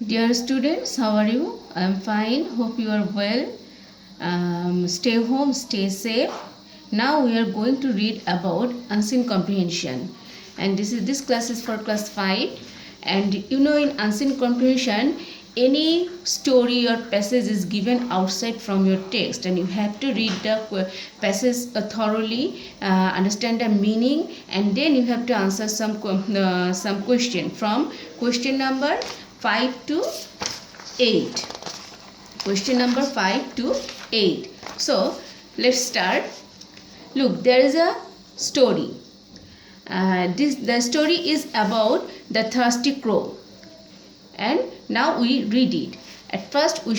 Dear students, how are you? I am fine. Hope you are well. Stay home, stay safe. Now we are going to read about unseen comprehension, and this class is for class 5. And you know, in unseen comprehension, any story or passage is given outside from your text, and you have to read the passage thoroughly, understand the meaning, and then you have to answer some question from question number 5 to 8. Question number 5 to 8. So let's start. Look, there is a story. The story is about the thirsty crow, and now we read it. At first we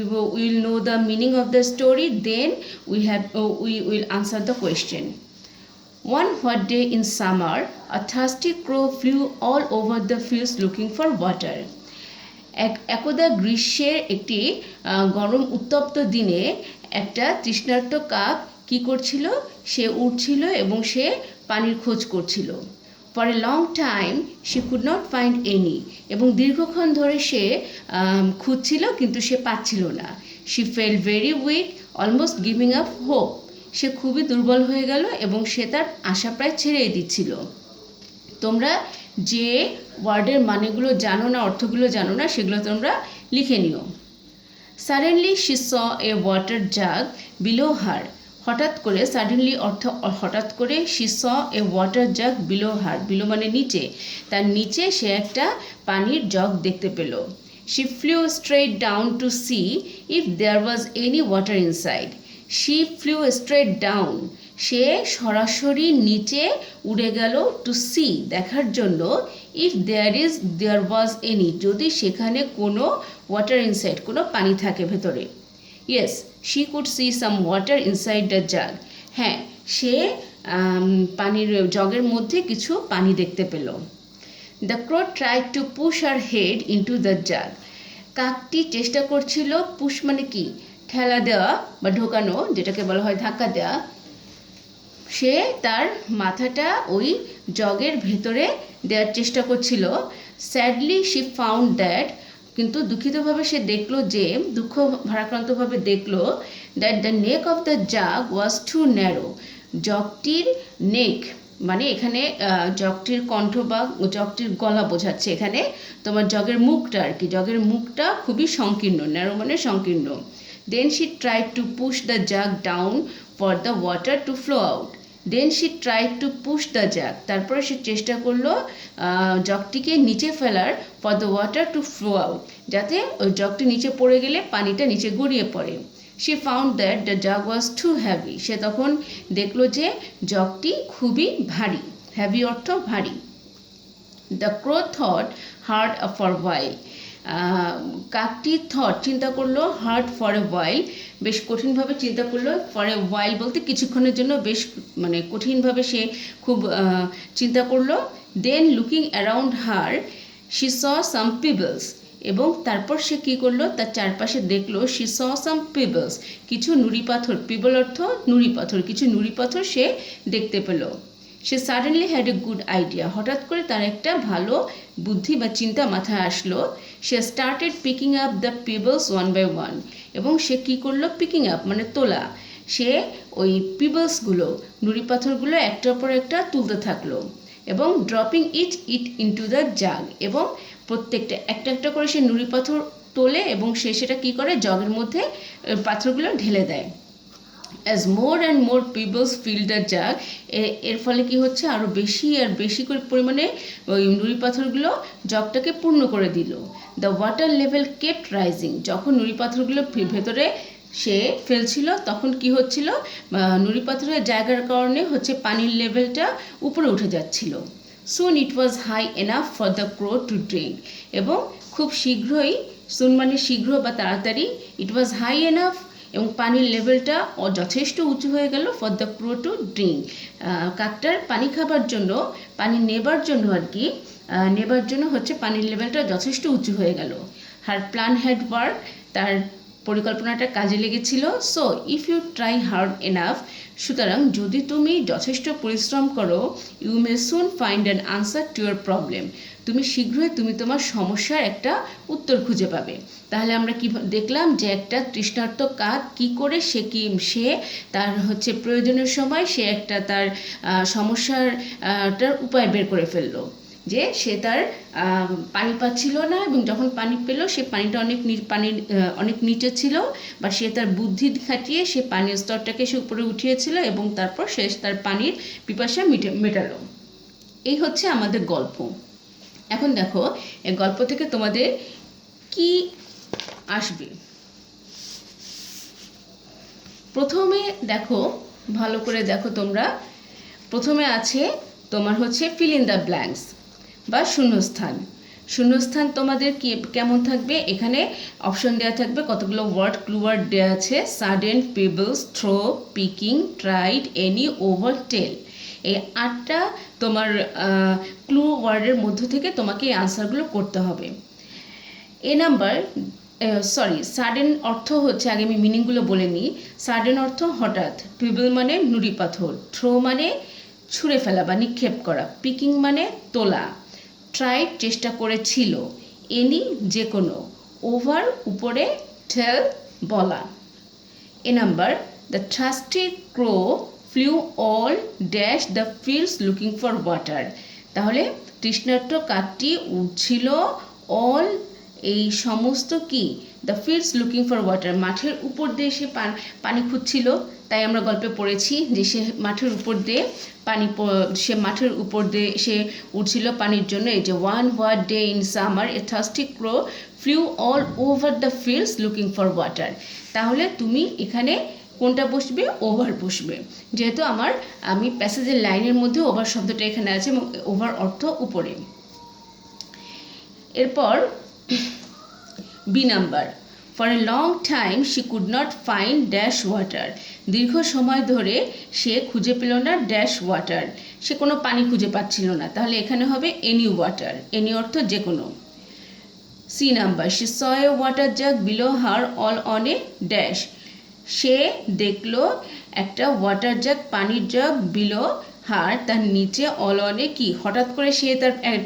will know the meaning of the story, then we will answer the question. One hot day in summer, a thirsty crow flew all over the fields looking for water. একদা গ্রীষ্মের একটি গরম উত্তপ্ত দিনে একটা তৃষ্ণার্ত কাক কি করছিল? সে উড়ছিল এবং সে পানির খোঁজ করছিল। For a long time she could not find any, এবং দীর্ঘক্ষণ ধরে সে খুঁজছিল কিন্তু সে পাচ্ছিল না। She fell very weak, almost giving up hope. সে খুবই দুর্বল হয়ে গেল এবং সে তার আশা প্রায় ছেড়েই দিচ্ছিল। তোমরা যে ওয়ার্ডের মানেগুলো জানো না, অর্থগুলো জানো না, সেগুলো তোমরা লিখে নিও। Suddenly she saw a water jug below her. হঠাৎ করে, সাডেনলি অর্থ হঠাৎ করে, she saw a water jug below her. Below মানে নিচে, তার নিচে সে একটা পানির জগ দেখতে পেল। She flew straight down to see if there was any water inside. She flew straight down, সে সরাসরি নিচে উড়ে গেল, টু সি দেখার জন্য, ইফ দেয়ার ওয়াজ এনি যদি সেখানে কোনো ওয়াটার ইনসাইড কোনো পানি থাকে ভেতরে। Yes, she could see some water inside the jug. হ্যাঁ, সে পানির জগের মধ্যে কিছু পানি দেখতে পেল। The crow tried to push her head into the jug. কাকটি চেষ্টা করছিল, পুশ মানে কি? ঠেলা দেওয়া বা ঢোকানো, যেটাকে বলা হয় ধাক্কা দেওয়া। সে তার মাথাটা ওই জগের ভেতরে দেওয়ার চেষ্টা করছিল। স্যাডলি শি ফাউন্ড দ্যাট, কিন্তু দুঃখিতভাবে সে দেখলো যে, দুঃখ ভারাক্রান্তভাবে দেখলো, that the neck of the jug was too narrow. জগটির নেক মানে এখানে জগটির কণ্ঠ বা জগটির গলা বোঝাচ্ছে এখানে, তোমার জগের মুখটা আর কি, জগের মুখটা খুবই সংকীর্ণ, ন্যারো মানে সংকীর্ণ। Then she tried to push the jug down for the water to flow out. Then she tried to push the jug, তারপরে সে চেষ্টা করলো জগটিকে নিচে ফেলার, for the water to flow out, যাতে ওই জগটি নিচে পড়ে গেলে পানিটা নিচে গড়িয়ে পড়ে। She found that the jug was too heavy. সে তখন দেখলো যে জগটি খুবই ভারী। হ্যাভি অর্থ ভারী। The crow thought hard for while. কাকটি থট চিন্তা করলো, হার্ড ফর এ ওয়াইল বেশ কঠিনভাবে চিন্তা করলো। ফর এ ওয়াইল বলতে কিছুক্ষণের জন্য, বেশ মানে কঠিনভাবে সে খুব চিন্তা করলো। Then looking around her she saw some pebbles, এবং তারপর সে কী করলো, তার চারপাশে দেখলো, শি স সাম পিবলস, কিছু নুড়ি পাথর। পিবল অর্থ নুড়ি পাথর, কিছু নুড়ি পাথর সে দেখতে পেল। সে suddenly had a good idea, হঠাৎ করে তার একটা ভালো বুদ্ধি বা চিন্তা মাথায় আসলো। সে started picking up the pebbles one by one, এবং সে কী করলো, পিকিং আপ মানে তোলা। সে ওই পিবলসগুলো, নুড়ি পাথরগুলো একটার পর একটা তুলতে থাকলো, এবং ড্রপিং ইট ইনটু দ্য জাগ, এবং প্রত্যেকটা একটা একটা করে সে নুড়ি পাথর তোলে এবং সে সেটা কী করে, জগের মধ্যে পাথরগুলো ঢেলে দেয়। As more and more pebbles fill the jug, এর ফলে কি হচ্ছে, আরও বেশি আর বেশি করে পরিমাণে ওই নুড়ি পাথরগুলো জগটাকে পূর্ণ করে দিল। The water level kept rising, যখন নুড়ি পাথরগুলো ভেতরে সে ফেলছিল তখন কি হচ্ছিল, নুড়ি পাথরের জায়গার কারণে হচ্ছে পানির লেভেলটা উপরে উঠে যাচ্ছিল। Soon it was high enough for the crow to drink, এবং খুব শীঘ্রই, সুন মানে শীঘ্র বা তাড়াতাড়ি, ইট ওয়াজ হাই এনাফ, এবং পানির লেভেলটা যথেষ্ট উঁচু হয়ে গেল, for the crow to drink, কাকটার পানি খাবার জন্য, পানি নেবার জন্য আর কি, নেবার জন্য হচ্ছে পানির লেভেলটা যথেষ্ট উঁচু হয়ে গেল। হার প্ল্যান হ্যাড ওয়ার্ক, তার পরিকল্পনাটা কাজে লেগেছিল। So if you try hard enough, সুতরাং যদি তুমি যথেষ্ট পরিশ্রম করো, you may soon find an answer to your problem, তুমি শীঘ্রই তোমার সমস্যার একটা উত্তর খুঁজে পাবে। তাহলে আমরা কি দেখলাম যে একটা তৃষ্ণার্ত কাক কি করে সে তার প্রয়োজনের সময় সে একটা তার সমস্যাটার উপায় বের করে ফেললো, যে সে তার পানি পাচ্ছিল না এবং যখন পানি পেল সে পানিটা অনেক নিচে ছিল, বা সে তার বুদ্ধি খাটিয়ে সে পানির স্তরটাকে সে উপরে উঠিয়েছিল এবং তারপর সে তার পানির পিপাসা মেটালো। এই হচ্ছে আমাদের গল্প। এখন দেখো এই গল্প থেকে তোমাদের কি আসবে। প্রথমে দেখো, ভালো করে দেখো তোমরা, প্রথমে আছে তোমার ফিল ইন দ্য ব্ল্যাঙ্কস বা শূন্যস্থান। শূন্যস্থান তোমাদের কেমন থাকবে, এখানে অপশন দেওয়া থাকবে, কতগুলো ক্লু ওয়ার্ড দেওয়া আছে, sudden, pebbles, throw, picking, tried, any, over, tell. এই 8টা তোমার ক্লু ওয়ার্ডের মধ্য থেকে তোমাকে এই আনসারগুলো করতে হবে। সাডেন অর্থ আগে আমি মিনিংগুলো বলে নিই। সাডেন অর্থ হঠাৎ, পেবল মানে নুড়ি পাথর, থ্রো মানে ছুঁড়ে ফেলা বা নিক্ষেপ করা, পিকিং মানে তোলা, ট্রাইড চেষ্টা করেছিল, এনি যে কোনো, ওভার উপরে, টেল বলা। The thirsty crow flew all dash the fields looking for water. তাহলে তৃষ্ণার্ত কাকটি উড়ছিল অল এই সমস্ত কি, the fields looking for water, মাঠের উপর দিয়ে সে পানি খুঁজছিল। তাই আমরা গল্পে পড়েছি যে সে মাঠের উপর দিয়ে সে উঠছিল পানির জন্য। এই যে one hot day in summer a thirsty crow flew all over the fields looking for water. তাহলে তুমি এখানে কোনটা বসবে, ওভার বসবে, যেহেতু আমি প্যাসেজের লাইনের মধ্যে ওভার শব্দটা এখানে আছে এবং ওভার অর্থ উপরে। এরপর B number, for a long time she could not find dash water. দীর্ঘ সময় ধরে সে খুঁজে পেল না ড্যাশ ওয়াটার, সে কোনো পানি খুঁজে পাচ্ছিল না। তাহলে এখানে হবে এনি ওয়াটার, এনি অর্থ যে কোনো। C number, she saw a water jug below her all on a dash. সে দেখলো একটা ওয়াটার জাগ, পানির জগ, বিলো হার তার নিচে, অল অনে কি, হঠাৎ করে সে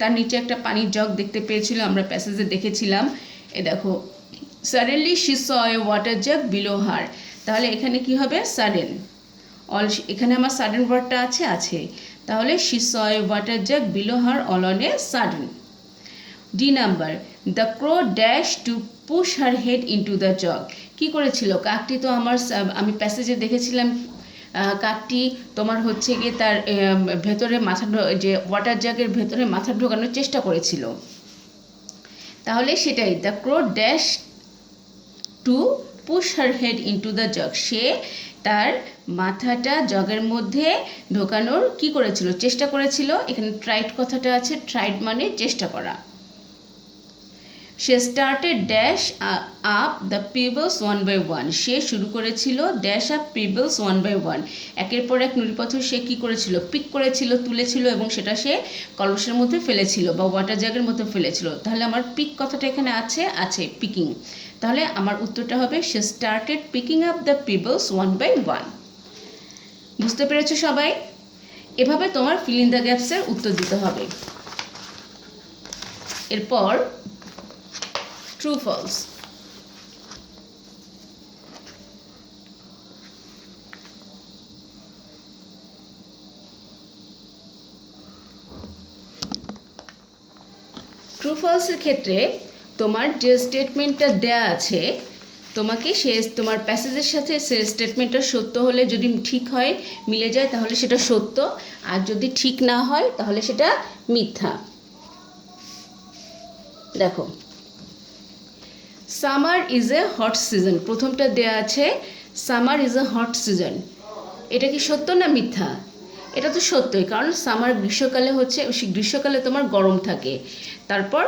তার নিচে একটা পানির জগ দেখতে পেয়েছিল, আমরা প্যাসেজে দেখেছিলাম। এ দেখো, suddenly she saw a water jug below her. তাহলে এখানে কি হবে, সাডেন, এখানে আমার সাডেন ওয়ার্ডটা আছে। তাহলে she saw a water jug below her all on a sudden. D number, the crow dash to push her head into the jug. কি করেছিল কাকটি, তো আমি প্যাসেজে দেখেছিলাম কাকটি তোমার গিয়ে তার ভেতরে যে ওয়াটার জাগের ভেতরে মাথা ঢোকানোর চেষ্টা করেছিল। তাহলে সেটাই, the crow dash to push her head into the jug. সে তার মাথাটা জগের মধ্যে ঢোকানোর কি করেছিল, চেষ্টা করেছিল। এখানে ট্রাইড কথাটা আছে, ট্রাইড মানে চেষ্টা করা। সে started dash up the pebbles one by one. সে শুরু করেছিল dash up pebbles one by one, একের পর এক নুড়িপাথর সে কি করেছিল, পিক করেছিল, তুলেছিল এবং সেটা সে কলসের মধ্যে ফেলেছিল বা ওয়াটার জাগের মধ্যে ফেলেছিল। তাহলে আমার পিক কথাটা এখানে আছে পিকিং। তাহলে আমার উত্তরটা হবে সে started picking up the pebbles one by one. বুঝতে পেরেছো সবাই? এভাবে তোমার ফিল ইন দ্য গ্যাপসের উত্তর দিতে হবে। এরপর ট্রু ফলস। ট্রু ফলসের ক্ষেত্রে তোমার যে স্টেটমেন্টটা দেয়া আছে, তোমাকে তোমার প্যাসেজের সাথে সে স্টেটমেন্টটা সত্য হলে, যদি ঠিক হয়, মিলে যায়, তাহলে সেটা সত্য, আর যদি ঠিক না হয় তাহলে সেটা মিথ্যা। দেখো, summer is a hot season, প্রথমটা দেয়া আছে summer is a hot season. এটা কি সত্য না মিথ্যা? এটা তো সত্যই, কারণ সামার গ্রীষ্মকালে তোমার গরম থাকে, তারপর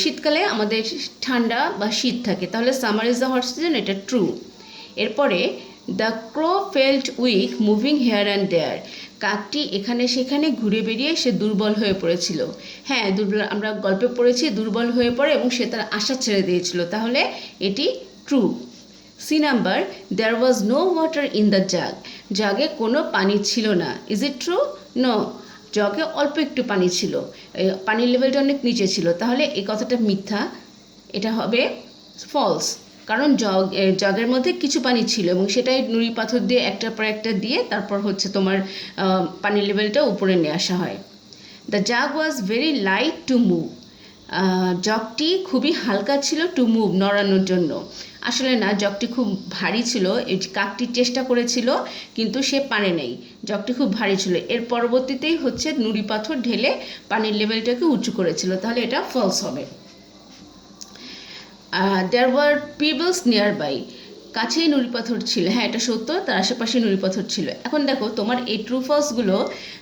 শীতকালে আমাদের ঠান্ডা বা শীত থাকে। তাহলে summer is the hot season, এটা ট্রু। এরপরে the crow felt weak moving here and there. কাকটি এখানে সেখানে ঘুরে বেরিয়ে সে দুর্বল হয়ে পড়েছিল। হ্যাঁ, আমরা গল্পে পড়েছি দুর্বল হয়ে পড়ে এবং সে তার আশা ছেড়ে দিয়েছিল। তাহলে এটি true. C number, there was no water in the jug, জাগে কোনো পানি ছিল না। Is it true? নো, জগে অল্প একটু পানি ছিল, পানির লেভেলটা অনেক নিচে ছিল, তাহলে এই কথাটা মিথ্যা, এটা হবে ফলস। কারণ জগের মধ্যে কিছু পানি ছিল এবং সেটাই নুড়ি পাথর দিয়ে একটার পর একটা দিয়ে তারপর হচ্ছে তোমার পানির লেভেলটা উপরে নিয়ে আসা হয়। The jug was very light to move, জগটি খুবই হালকা ছিল টু মুভ, নড়ানোর জন্য। আসলে না, জগটি খুব ভারী ছিল, এই কাকটি চেষ্টা করেছিল কিন্তু সে পারে নাই, জগটি খুব ভারী ছিল। এর পরবর্তীতেই হচ্ছে নুড়ি পাথর ঢেলে পানির লেভেলটাকে উঁচু করেছিল, তাহলে এটা ফলস হবে। There were pebbles near by, কাছেই নুড়ি পাথর ছিল, হ্যাঁ এটা সত্য, তার আশেপাশে নুড়ি পাথর ছিল। এখন দেখো তোমার এই ট্রু ফলসগুলো,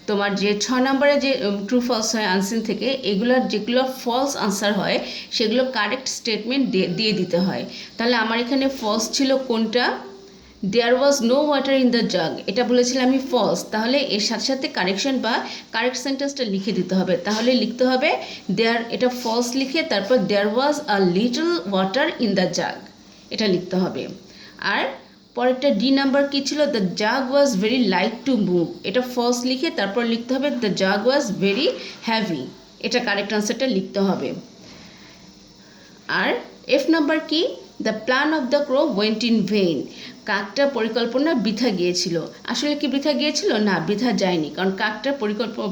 তোমার যে 6 নম্বরে যে ট্রু ফলস হয় আনসিন থেকে, এগুলোর যেগুলো ফলস আনসার হয় সেগুলো কারেক্ট স্টেটমেন্ট দিয়ে দিতে হয়। তাহলে আমার এখানে ফলস ছিল কোনটা? There was no water in the jug, এটা বলেছিলাম আমি ফলস, তাহলে এর সাথে সাথে কারেকশন বা কারেক্ট সেন্টেন্সটা লিখে দিতে হবে। তাহলে লিখতে হবে দেয়ার, এটা ফলস লিখে তারপর there was a little water in the jug, এটা লিখতে হবে। আর পরেরটা ডি নাম্বার কী ছিল? The jug was very light to move, এটা ফলস লিখে তারপর লিখতে হবে the jug was very heavy, এটা কারেক্ট আনসারটা লিখতে হবে। আর এফ নাম্বার কি? The plan of the crow went in vain, কাকটার পরিকল্পনা বৃথা গিয়েছিল। আসলে কি বৃথা গিয়েছিল? না, বৃথা যায়নি, কারণ কাকটার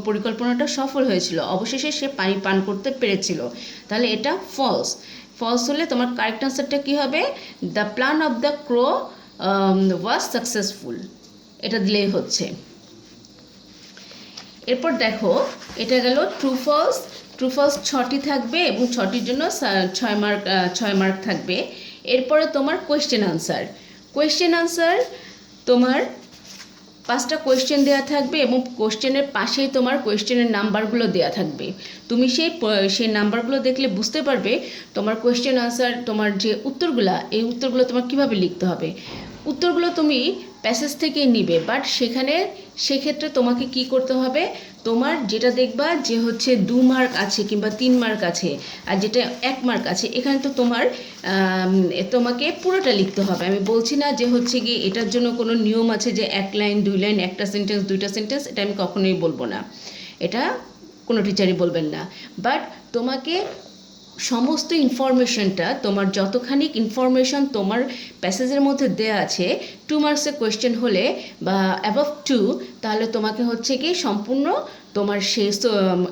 পরিকল্পনাটা সফল হয়েছিল, অবশেষে সে পানি পান করতে পেরেছিল। তাহলে এটা ফলস। ফলস হলে তোমার কারেক্ট আনসারটা কী হবে? The plan of the crow was successful, এটা দিলেই হচ্ছে। এরপর দেখো, এটা গেল ট্রু ফলস। ট্রু ফলস 6টি থাকবে এবং 6টির জন্য 6 মার্ক থাকবে। এরপরে তোমার কোয়েশ্চেন আনসার। কোয়েশ্চেন আনসার তোমার 5টা কোয়েশ্চেন দেওয়া থাকবে এবং কোয়েশ্চেনের পাশেই তোমার কোয়েশ্চেনের নাম্বারগুলো দেওয়া থাকবে। তুমি সেই নাম্বারগুলো দেখলে বুঝতে পারবে তোমার কোয়েশ্চেন আনসার, তোমার যে উত্তরগুলো, এই উত্তরগুলো তোমার কীভাবে লিখতে হবে। উত্তরগুলো তুমি প্যাসেজ থেকেই নিবে, বাট সেক্ষেত্রে তোমাকে কি করতে হবে? তোমার যেটা দেখবা যে হচ্ছে 2 মার্ক আছে কিংবা 3 মার্ক আছে আর যেটা 1 মার্ক আছে, এখানে তো তোমাকে পুরোটা লিখতে হবে। আমি বলছি না যে হচ্ছে কি এটার জন্য কোনো নিয়ম আছে যে 1 লাইন 2 লাইন, একটা সেন্টেন্স 2টা সেন্টেন্স, এটা আমি কখনোই বলবো না, এটা কোনো টিচারই বলবেন না। বাট তোমাকে সমস্ত ইনফরমেশনটা, তোমার যতখানি ইনফরমেশন তোমার প্যাসেজের মধ্যে দেয়া আছে, 2 মার্কসের কোয়েশ্চেন হলে বা অ্যাবভ 2, তাহলে তোমাকে হচ্ছে কি সম্পূর্ণ তোমার সেই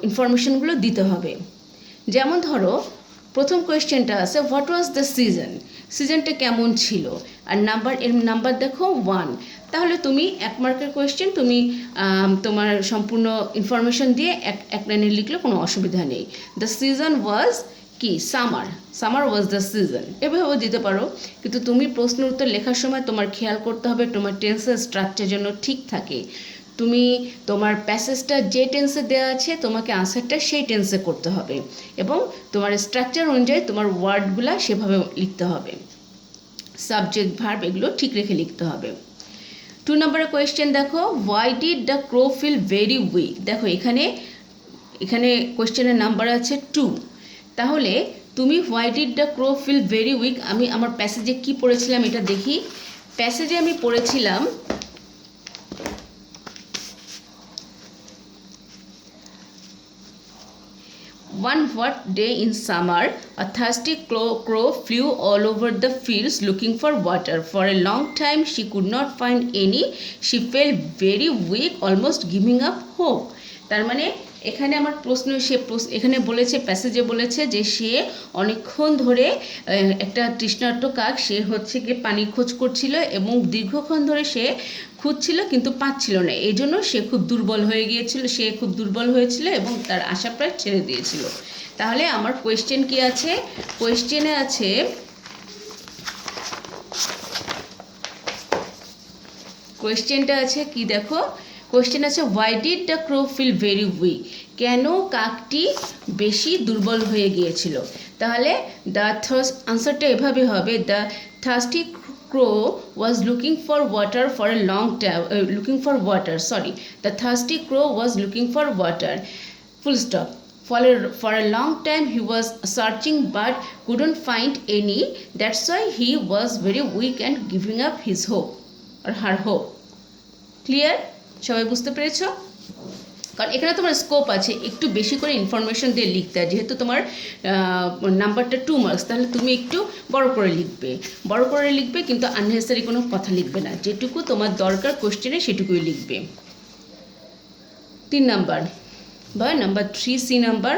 ইনফরমেশনগুলো দিতে হবে। যেমন ধরো প্রথম কোয়েশ্চেনটা আছে হোয়াট ওয়াজ দ্য সিজন, সিজনটা কেমন ছিল, আর এর নাম্বার দেখো 1, তাহলে তুমি 1 মার্কের কোয়েশ্চেন তুমি তোমার সম্পূর্ণ ইনফরমেশন দিয়ে এক লাইনে লিখলে কোনো অসুবিধা নেই। দ্য সিজন ওয়াজ কি? সামার ওয়াজ দ্য সিজন, এভাবেও দিতে পারো। কিন্তু তুমি প্রশ্ন উত্তর লেখার সময় তোমার খেয়াল করতে হবে তোমার টেন্সের স্ট্রাকচার যেন ঠিক থাকে। তুমি তোমার প্যাসেজটা যে টেন্সে দেওয়া আছে তোমাকে আনসারটা সেই টেন্সে করতে হবে এবং তোমার স্ট্রাকচার অনুযায়ী তোমার ওয়ার্ডগুলো সেভাবে লিখতে হবে, সাবজেক্ট ভার্ব এগুলো ঠিক রেখে লিখতে হবে। 2 নম্বরের কোয়েশ্চেন দেখো, why did the crow feel very weak. দেখো এখানে কোয়েশ্চেনের নাম্বার আছে 2, তাহলে তুমি why did the crow feel very weak, আমি আমার প্যাসেজে কি পড়েছিলাম এটা দেখি। প্যাসেজে আমি পড়েছিলাম One hot day in summer, a thirsty crow flew all over the fields looking for water. For a long time she could not find any. She felt very weak, almost giving up hope. তার মানে এখানে আমার এখানে বলেছে, প্যাসেজে বলেছে যে সে অনেকক্ষণ ধরে একটা তৃষ্ণার্ত কাক, সে হচ্ছে গিয়ে পানি খোঁজ করছিল এবং দীর্ঘক্ষণ ধরে সে খুঁজছিল কিন্তু পাচ্ছিল না, এই জন্য সে খুব দুর্বল হয়েছিল এবং তার আশা প্রায় ছেড়ে দিয়েছিল। তাহলে আমার কোয়েশ্চেন কি আছে? কোয়েশ্চেনে আছে কোয়েশ্চেনটা আছে কি দেখো, কোয়েশ্চেন আছে why did the crow feel very weak, কেন কাকটি বেশি দুর্বল হয়ে গিয়েছিল। তাহলে আনসারটা এভাবে হবে, the thirsty crow was looking for water for a long time. The thirsty crow was looking for water. Full stop. For a long time he was searching but couldn't find any. That's why he was very weak and giving up his hope or her hope. Clear? সবাই বুঝতে পেরেছো? কারণ এখানে তোমার scope আছে একটু বেশি করে ইনফরমেশন দিয়ে লিখতে হয়, যেহেতু তোমার নাম্বারটা 2 মার্কস, তাহলে তুমি একটু বড় করে লিখবে কিন্তু আননেসেসারি কোনো কথা লিখবে না, যেটুকু তোমার দরকার কোশ্চেনে সেটুকুই লিখবে। 3 নাম্বার বা number 3 C number,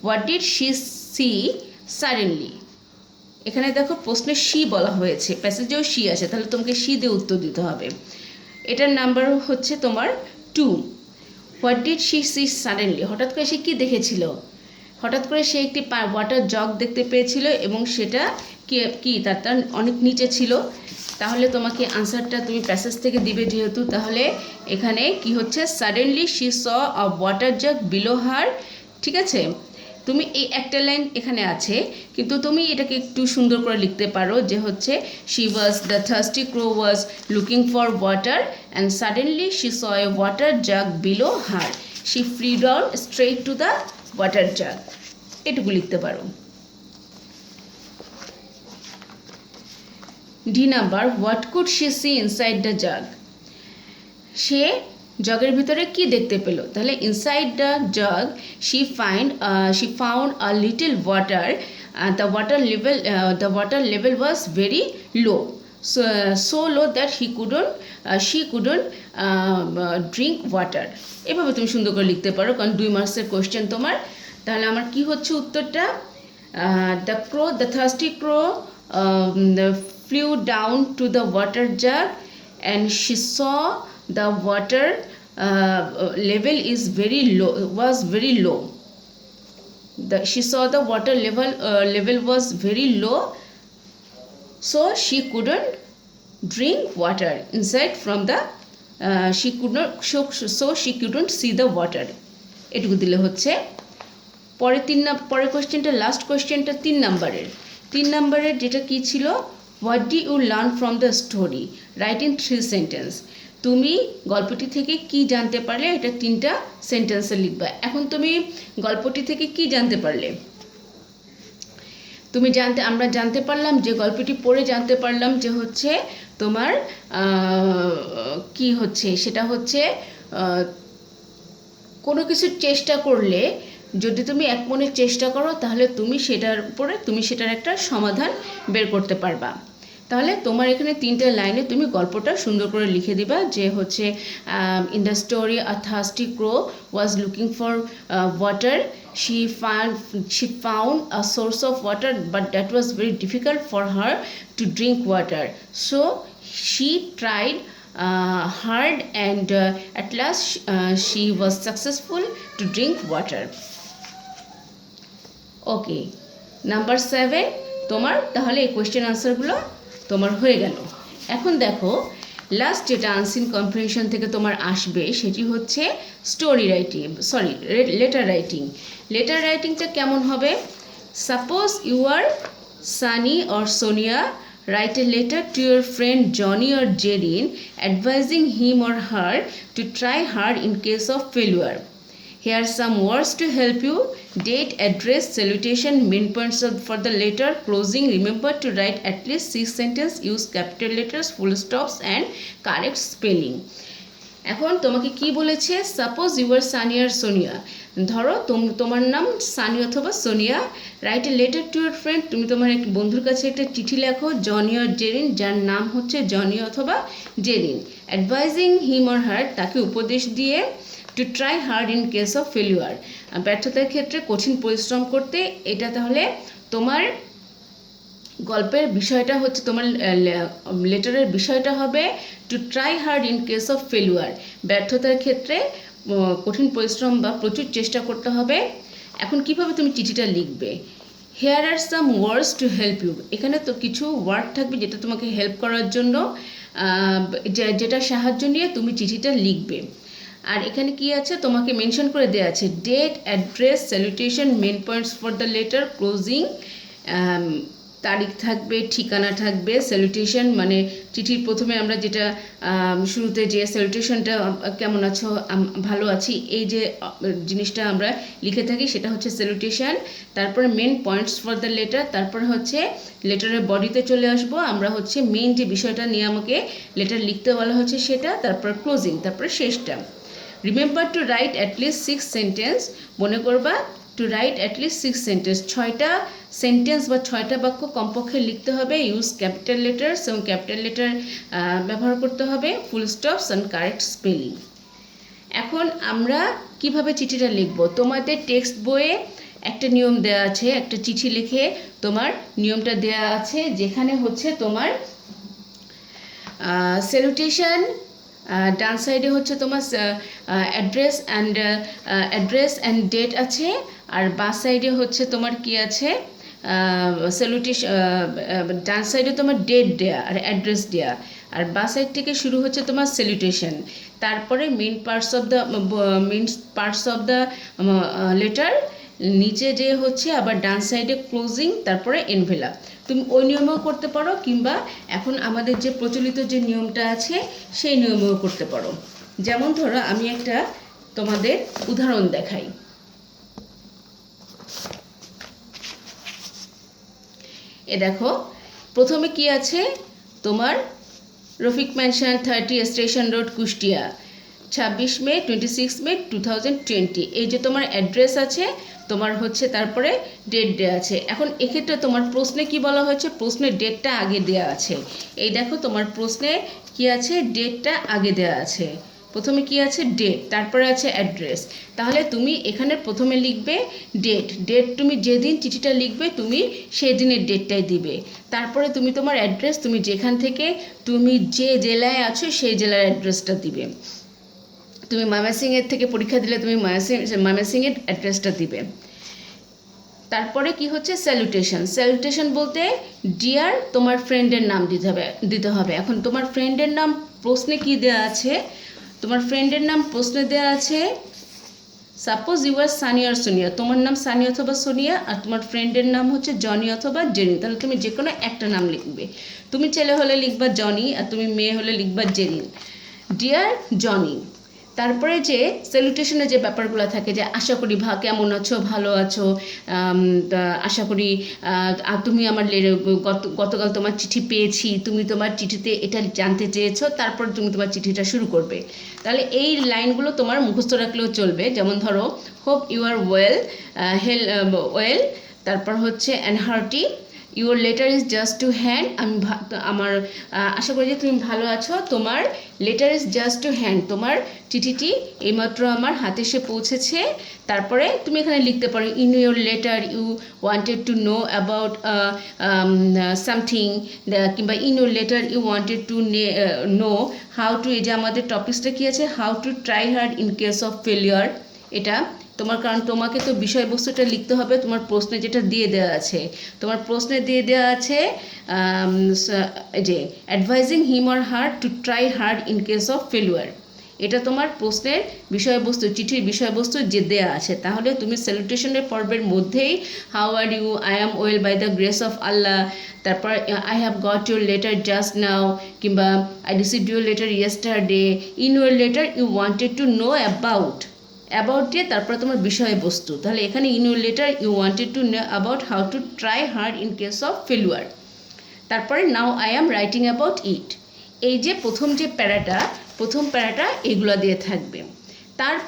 what did she see suddenly. এখানে দেখো প্রশ্নে শি বলা হয়েছে, প্যাসেজেও শি আছে, তাহলে তোমাকে শি দিয়ে উত্তর দিতে হবে। এটার নাম্বার হচ্ছে তোমার 2। What did she see suddenly, হঠাৎ করে সে কী দেখেছিল? হঠাৎ করে সে একটি ওয়াটার জগ দেখতে পেয়েছিল এবং সেটা কি তার অনেক নিচে ছিল। তাহলে তোমাকে আনসারটা তুমি প্যাসেজ থেকে দিবে যেহেতু, তাহলে এখানে কি হচ্ছে, suddenly she saw a water jug below her. ঠিক আছে, তুমি এই একটা লাইন এখানে আছে, কিন্তু তুমি এটাকে একটু সুন্দর করে লিখতে পারো যে হচ্ছে she was the thirsty crow was looking for water and suddenly she saw a water jug below her, she flew down straight to the water jug. এটুকু লিখতে পারো। D number, what could she see inside the jug. সে জগের ভিতরে কি দেখতে পেল? তাহলে inside the jug she found a little water, the water level was very low, so low that she couldn't drink water। এভাবে তুমি সুন্দর করে লিখতে পারো, কারণ 2 মার্কসের কোশ্চেন তোমার। তাহলে আমার কি হচ্ছে উত্তরটা, the thirsty crow flew down to the water jug and she saw the water level was very low. She saw the water level was very low, so she couldn't drink water inside from the she couldn't see the water। এটুকু দিলে হচ্ছে। পরের কোশ্চেনটা, last কোশ্চেনটা 3 নাম্বারের যেটা কি ছিল, what do you learn from the story, write in 3 sentence. তুমি গল্পটি থেকে কি জানতে পারলে, এটা 3টা সেন্টেন্সে লিখবা। এখন তুমি গল্পটি থেকে কি জানতে পারলে? আমরা জানতে পারলাম যে গল্পটি পড়ে জানতে পারলাম যে হচ্ছে তোমার কি হচ্ছে, সেটা হচ্ছে কোনো কিছু চেষ্টা করলে, যদি তুমি এক মনে চেষ্টা করো তাহলে তুমি সেটার একটা সমাধান বের করতে পারবা। তাহলে তোমার এখানে 3টে লাইনে তুমি গল্পটা সুন্দর করে লিখে দিবা যে হচ্ছে in the story a thirsty crow was looking for water, she found a source of water but that was very difficult for her to drink water, so she tried hard and at last she was successful to drink water। Okay, number 7 তোমার তাহলে এই question আনসারগুলো তোমার হয়ে গেল। এখন দেখো last যেটা unseen comprehension থেকে তোমার আসবে সেটি হচ্ছে লেটার রাইটিংটা কেমন হবে? Suppose you are Sunny or Sonia, write a letter to your friend Johnny or Jerin advising him or her to try hard in case of failure. Here are some words to help you: date, address, salutation, main points for the letter, closing. Remember to write at least 6 sentences, use capital letters, full stops and correct spelling. এখন তোমাকে কি বলেছে? Suppose you are Sunny আর সোনিয়া, ধরো তোমার নাম সানি অথবা Sonia. Write a letter to your friend, তুমি তোমার এক বন্ধুর কাছে একটা চিঠি লেখো। জনি অর জেরিন, যার নাম হচ্ছে জনি অথবা Jerin. Advising him or her, তাকে উপদেশ দিয়ে। To try hard in case of failure, ব্যর্থতার ক্ষেত্রে কঠিন পরিশ্রম করতে। এটা তাহলে তোমার গল্পের বিষয়টা হচ্ছে, তোমার লেটারের বিষয়টা হবে two try hard in case of failure, ব্যর্থতার ক্ষেত্রে কঠিন পরিশ্রম বা প্রচুর চেষ্টা করতে হবে। এখন কিভাবে তুমি চিঠিটা লিখবে? Here are some words to help you, এখানে তো কিছু ওয়ার্ড থাকবে যেটা তোমাকে হেল্প করার জন্য, যেটা সাহায্য নিয়ে তুমি চিঠিটা লিখবে। আর এখানে কি আছে তোমাকে মেনশন করে দেওয়া আছে, date, address, salutation, main points for the letter, closing. তারিখ থাকবে, ঠিকানা থাকবে, স্যালুটেশন মানে চিঠির প্রথমে আমরা যেটা শুরুতে যে স্যালুটেশনটা কেমন আছো, ভালো আছি, এই যে জিনিসটা আমরা লিখে থাকি সেটা হচ্ছে স্যালুটেশন। তারপরে main points for the letter, তারপরে হচ্ছে লেটারের বডিতে চলে আসবো আমরা, হচ্ছে মেন যে বিষয়টা নিয়ে আমাকে লেটার লিখতে বলা হচ্ছে সেটা, তারপর ক্লোজিং, তারপরে শেষটা। Remember to write at least 6 sentence, মনে করবা টু রাইট অ্যাটলিস্ট 6 সেন্টেন্স, 6টা সেন্টেন্স বা 6টা বাক্য কমপক্ষে লিখতে হবে। ইউজ ক্যাপিটাল লেটার্স, এবং ক্যাপিটাল লেটার ব্যবহার করতে হবে, full stops and correct spelling. এখন আমরা কিভাবে চিঠিটা লিখব, তোমাদের টেক্সট বইয়ে একটা নিয়ম দেওয়া আছে, একটা চিঠি লিখে তোমার নিয়মটা দেওয়া আছে, যেখানে হচ্ছে তোমার স্যালুটেশন, ডান সাইডে হচ্ছে তোমার অ্যাড্রেস অ্যান্ড ডেট আছে, আর বাঁ সাইডে হচ্ছে তোমার কি আছে, স্যালুটেশন, ডান সাইডে তোমার ডেট দেয়া আর অ্যাড্রেস দেয়া, আর বাঁ সাইড থেকে শুরু হচ্ছে তোমার স্যালুটেশন, তারপরে main parts of the letter, নিচে যে হচ্ছে আবার ডান সাইডে ক্লোজিং, তারপরে এনভেলাপ। তুমি ওই নিয়মেও করতে পারো, কিংবা এখন আমাদের যে প্রচলিত যে নিয়মটা আছে সেই নিয়মেও করতে পারো। যেমন ধরো আমি একটা তোমাদের উদাহরণ দেখাই। এ দেখো, প্রথমে কি আছে তোমার, Rafiq mansion 30 station road, Kushtia, 26 মে 26 মে 2020। এই যে তোমার অ্যাড্রেস আছে, তোমার হচ্ছে তারপরে ডেট দেওয়া আছে। এখন এক্ষেত্রে তোমার প্রশ্নে কি বলা হয়েছে, প্রশ্নের ডেটটা আগে দেওয়া আছে। এই দেখো তোমার প্রশ্নে কি আছে, ডেটটা আগে দেওয়া আছে। প্রথমে কি আছে, ডেট, তারপরে আছে অ্যাড্রেস। তাহলে তুমি এখানে প্রথমে লিখবে ডেট তুমি যেদিন চিঠিটা লিখবে তুমি সেই দিনের ডেটটাই দিবে। তারপরে তুমি তোমার অ্যাড্রেস, তুমি যেখান থেকে তুমি যে জেলায় আছো সেই জেলার অ্যাড্রেসটা দিবে। তুমি ময়মনসিংহের থেকে পরীক্ষা দিলে তুমি ময়মনসিংহের অ্যাড্রেসটা দিবে। তারপরে কি হচ্ছে, স্যালুটেশন বলতে ডিয়ার তোমার ফ্রেন্ডের নাম দিতে হবে। এখন তোমার ফ্রেন্ডের নাম প্রশ্নে কি দেওয়া আছে, তোমার ফ্রেন্ডের নাম প্রশ্নে দেওয়া আছে, সাপোজ ইউ আর সানি আর সোনিয়া, তোমার নাম সানি অথবা সোনিয়া, আর তোমার ফ্রেন্ডের নাম হচ্ছে জনি অথবা জেরিন। তাহলে তুমি যে কোনো একটা নাম লিখবে। তুমি ছেলে হলে লিখবা জনি, আর তুমি মেয়ে হলে লিখবা জেরিন। Deer Johnny. তারপরে যে স্যালুটেশনের যে ব্যাপারগুলো থাকে, যে আশা করি কেমন আছো, ভালো আছো, আশা করি তুমি আমার গতকাল তোমার চিঠি পেয়েছি, তুমি তোমার চিঠিতে এটা জানতে চেয়েছো, তারপর তুমি তোমার চিঠিটা শুরু করবে। তাহলে এই লাইনগুলো তোমার মুখস্থ রাখলেও চলবে। যেমন ধরো, হোপ ইউ আর ওয়েল, তারপর হচ্ছে and hearty, your letter is just to hand, আমার আশা করি যে তুমি ভালো আছো, তোমার letter is just to hand, তোমার চিঠিটি এইমাত্র আমার হাতে এসে পৌঁছেছে। তারপরে তুমি এখানে লিখতে পারো, in your letter you wanted to know about something, কিংবা in your letter you wanted to know how to, এই যে আমাদের টপিকসটা কী আছে, how to try hard in case of failure. এটা তোমার, কারণ তোমাকে তো বিষয়বস্তুটা লিখতে হবে তোমার প্রশ্নে যেটা দিয়ে দেওয়া আছে। তোমার প্রশ্নে দিয়ে দেওয়া আছে যে advising him or her to try hard in case of failure. এটা তোমার প্রশ্নের বিষয়বস্তু, চিঠির বিষয়বস্তু যে দেওয়া আছে। তাহলে তুমি স্যালুটেশনের পর্বের মধ্যেই how are you, I am well by the grace of Allah, তারপর I have got your letter just now, কিংবা I received your letter yesterday, in your letter you wanted to know about দিয়ে তারপরে তোমার বিষয়বস্তু। তাহলে এখানে in your letter you wanted to know about how to try hard in case of failure. তারপরে now I am writing about it. এই যে প্রথম প্যারাটা এগুলো দিয়ে থাকবে। তার